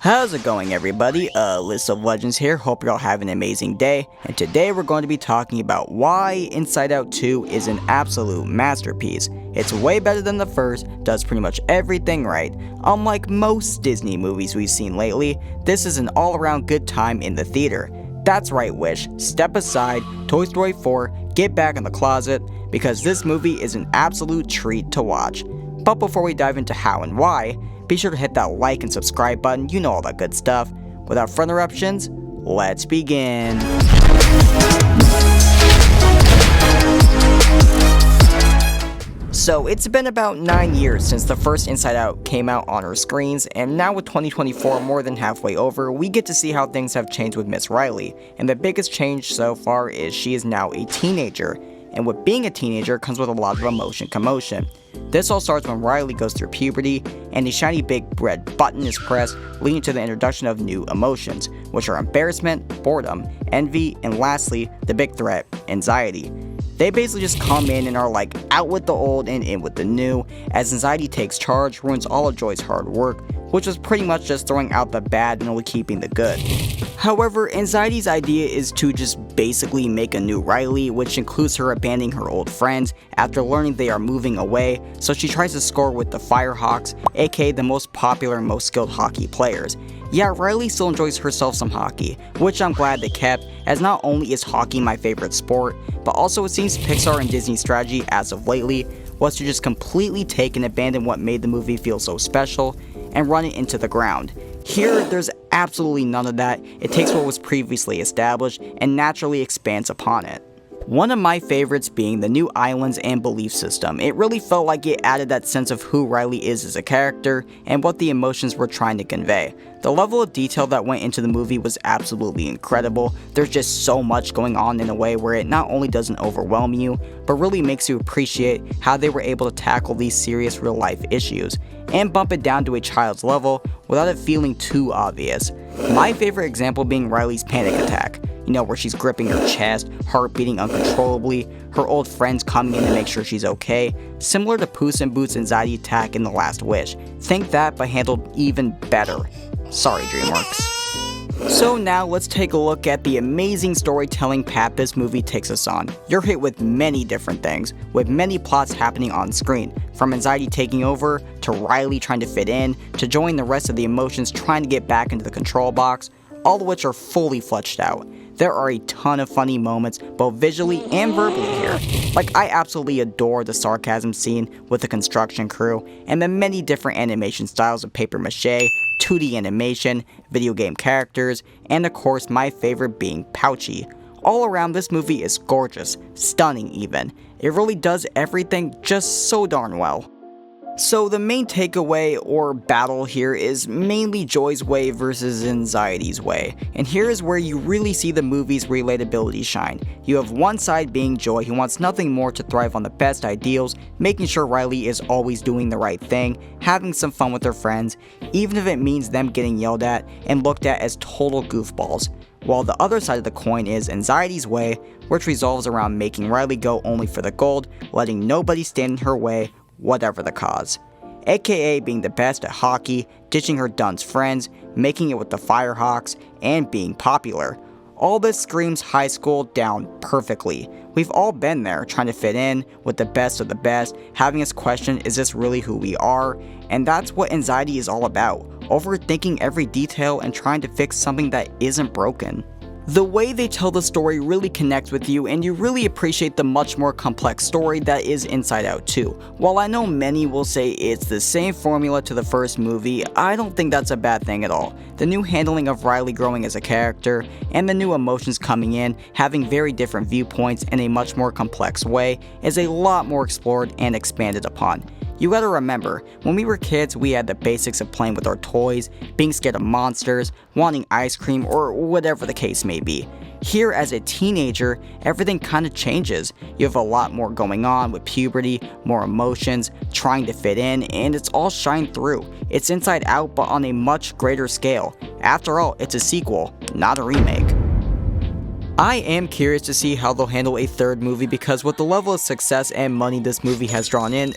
How's it going, everybody? List of Legends here. Hope you're all having an amazing day. And today we're going to be talking about why Inside Out 2 is an absolute masterpiece. It's way better than the first, does pretty much everything right. Unlike most Disney movies we've seen lately, this is an all-around good time in the theater. That's right, Wish. Step aside, Toy Story 4, get back in the closet, because this movie is an absolute treat to watch. But before we dive into how and why, be sure to hit that like and subscribe button, you know all that good stuff. Without further interruptions, let's begin. So it's been about 9 years since the first Inside Out came out on our screens, and now with 2024 more than halfway over, we get to see how things have changed with Miss Riley. And the biggest change so far is she is now a teenager. And with being a teenager comes with a lot of emotion commotion. This all starts when Riley goes through puberty, and a shiny big red button is pressed, leading to the introduction of new emotions, which are embarrassment, boredom, envy, and lastly, the big threat, anxiety. They basically just come in and are like, out with the old and in with the new, as anxiety takes charge, ruins all of Joy's hard work, which was pretty much just throwing out the bad and only keeping the good. However, Anxiety's idea is to just basically make a new Riley, which includes her abandoning her old friends after learning they are moving away, so she tries to score with the Firehawks, aka the most popular and most skilled hockey players. Yeah, Riley still enjoys herself some hockey, which I'm glad they kept, as not only is hockey my favorite sport, but also it seems Pixar and Disney's strategy as of lately was to just completely take and abandon what made the movie feel so special and run it into the ground. Here, there's absolutely none of that. It takes what was previously established and naturally expands upon it. One of my favorites being the new islands and belief system. It really felt like it added that sense of who Riley is as a character and what the emotions were trying to convey. The level of detail that went into the movie was absolutely incredible. There's just so much going on in a way where it not only doesn't overwhelm you, but really makes you appreciate how they were able to tackle these serious real life issues and bump it down to a child's level without it feeling too obvious. My favorite example being Riley's panic attack. You know, where she's gripping her chest, heart beating uncontrollably, her old friends coming in to make sure she's okay, similar to Puss in Boots' anxiety attack in The Last Wish. Think that, but handled even better. Sorry, DreamWorks. So now let's take a look at the amazing storytelling path this movie takes us on. You're hit with many different things, with many plots happening on screen, from anxiety taking over, to Riley trying to fit in, to join the rest of the emotions trying to get back into the control box, all of which are fully fleshed out. There are a ton of funny moments, both visually and verbally here. Like, I absolutely adore the sarcasm scene with the construction crew, and the many different animation styles of paper mache, 2D animation, video game characters, and of course my favorite being Pouchy. All around, this movie is gorgeous, stunning even. It really does everything just so darn well. So the main takeaway or battle here is mainly Joy's way versus Anxiety's way, and here is where you really see the movie's relatability shine. You have one side being Joy, who wants nothing more to thrive on the best ideals, making sure Riley is always doing the right thing, having some fun with her friends, even if it means them getting yelled at and looked at as total goofballs. While the other side of the coin is Anxiety's way, which revolves around making Riley go only for the gold, letting nobody stand in her way, whatever the cause. AKA being the best at hockey, ditching her dunce friends, making it with the Firehawks, and being popular. All this screams high school down perfectly. We've all been there, trying to fit in with the best of the best, having us question, is this really who we are? And that's what anxiety is all about, overthinking every detail and trying to fix something that isn't broken. The way they tell the story really connects with you, and you really appreciate the much more complex story that is Inside Out 2. While I know many will say it's the same formula to the first movie, I don't think that's a bad thing at all. The new handling of Riley growing as a character, and the new emotions coming in, having very different viewpoints in a much more complex way, is a lot more explored and expanded upon. You gotta remember, when we were kids, we had the basics of playing with our toys, being scared of monsters, wanting ice cream, or whatever the case may be. Here, as a teenager, everything kinda changes. You have a lot more going on with puberty, more emotions, trying to fit in, and it's all shined through. It's Inside Out, but on a much greater scale. After all, it's a sequel, not a remake. I am curious to see how they'll handle a third movie, because with the level of success and money this movie has drawn in,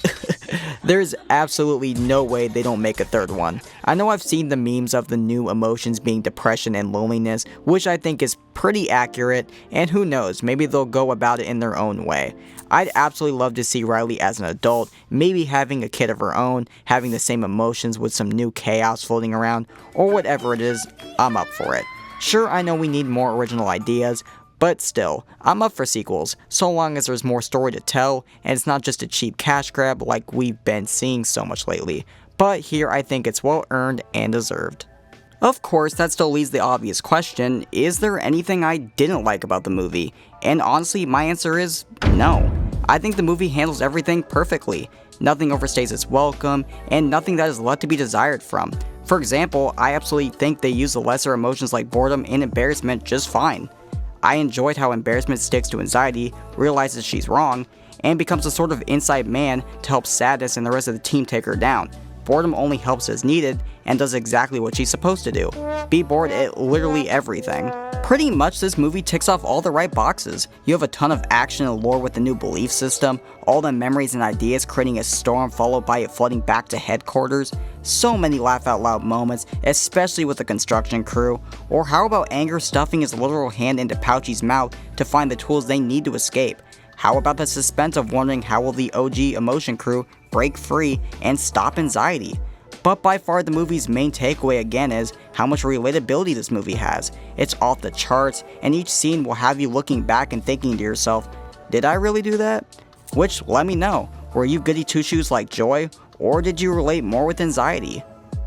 There's absolutely no way they don't make a third one. I know I've seen the memes of the new emotions being depression and loneliness, which I think is pretty accurate, and who knows, maybe they'll go about it in their own way. I'd absolutely love to see Riley as an adult, maybe having a kid of her own, having the same emotions with some new chaos floating around, or whatever it is, I'm up for it. Sure, I know we need more original ideas, but still, I'm up for sequels, so long as there's more story to tell, and it's not just a cheap cash grab like we've been seeing so much lately. But here I think it's well earned and deserved. Of course, that still leaves the obvious question, is there anything I didn't like about the movie? And honestly, my answer is no. I think the movie handles everything perfectly. Nothing overstays its welcome, and nothing that is left to be desired from. For example, I absolutely think they use the lesser emotions like boredom and embarrassment just fine. I enjoyed how embarrassment sticks to anxiety, realizes she's wrong, and becomes a sort of inside man to help Sadness and the rest of the team take her down. Boredom only helps as needed, and does exactly what she's supposed to do. Be bored at literally everything. Pretty much this movie ticks off all the right boxes. You have a ton of action and lore with the new belief system, all the memories and ideas creating a storm followed by it flooding back to headquarters. So many laugh out loud moments, especially with the construction crew. Or how about Anger stuffing his literal hand into Pouchy's mouth to find the tools they need to escape? How about the suspense of wondering how will the OG emotion crew break free and stop anxiety? But by far the movie's main takeaway again is how much relatability this movie has. It's off the charts, and each scene will have you looking back and thinking to yourself, did I really do that? Which, let me know, were you goody two-shoes like Joy, or did you relate more with anxiety?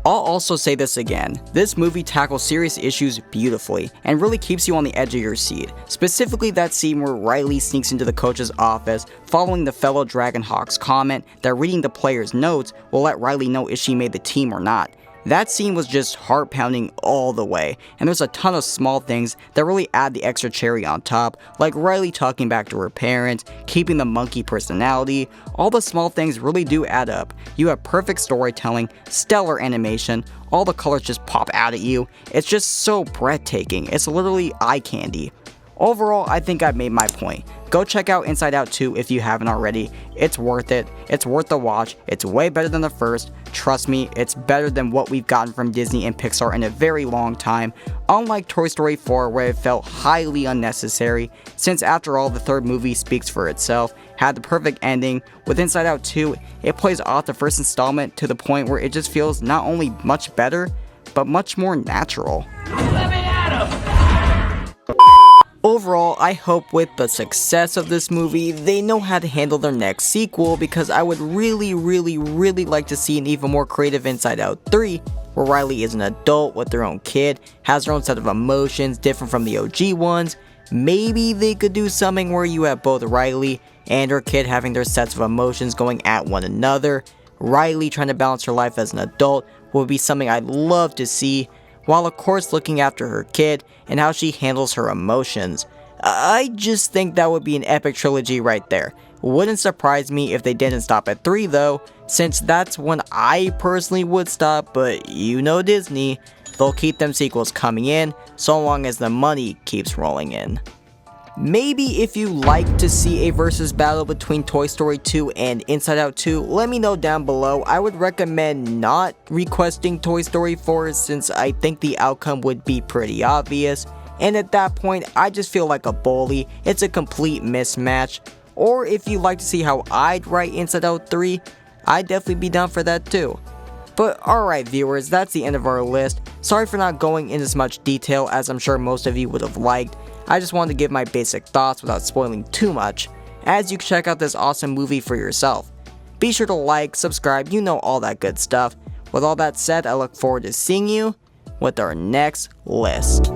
I'll also say this again, this movie tackles serious issues beautifully, and really keeps you on the edge of your seat. Specifically that scene where Riley sneaks into the coach's office, following the fellow Dragonhawk's comment that reading the player's notes will let Riley know if she made the team or not. That scene was just heart-pounding all the way, and there's a ton of small things that really add the extra cherry on top, like Riley talking back to her parents, keeping the monkey personality. All the small things really do add up. You have perfect storytelling, stellar animation, all the colors just pop out at you. It's just so breathtaking, it's literally eye candy. Overall, I think I've made my point. Go check out Inside Out 2 if you haven't already. It's worth it. It's worth the watch. It's way better than the first. Trust me, it's better than what we've gotten from Disney and Pixar in a very long time. Unlike Toy Story 4 where it felt highly unnecessary, since after all the third movie speaks for itself, had the perfect ending. With Inside Out 2, it plays off the first installment to the point where it just feels not only much better, but much more natural. Overall, I hope with the success of this movie, they know how to handle their next sequel, because I would really like to see an even more creative Inside Out 3, where Riley is an adult with their own kid, has her own set of emotions different from the OG ones. Maybe they could do something where you have both Riley and her kid having their sets of emotions going at one another. Riley trying to balance her life as an adult would be something I'd love to see, while of course looking after her kid and how she handles her emotions. I just think that would be an epic trilogy right there. Wouldn't surprise me if they didn't stop at 3 though, since that's when I personally would stop, but you know Disney, they'll keep them sequels coming in so long as the money keeps rolling in. Maybe if you like to see a versus battle between Toy Story 2 and Inside Out 2, let me know down below. I would recommend not requesting Toy Story 4 since I think the outcome would be pretty obvious. And at that point, I just feel like a bully. It's a complete mismatch. Or if you'd like to see how I'd write Inside Out 3, I'd definitely be down for that too. But alright viewers, that's the end of our list. Sorry for not going into as much detail as I'm sure most of you would have liked. I just wanted to give my basic thoughts without spoiling too much, as you can check out this awesome movie for yourself. Be sure to like, subscribe, you know all that good stuff. With all that said, I look forward to seeing you with our next list.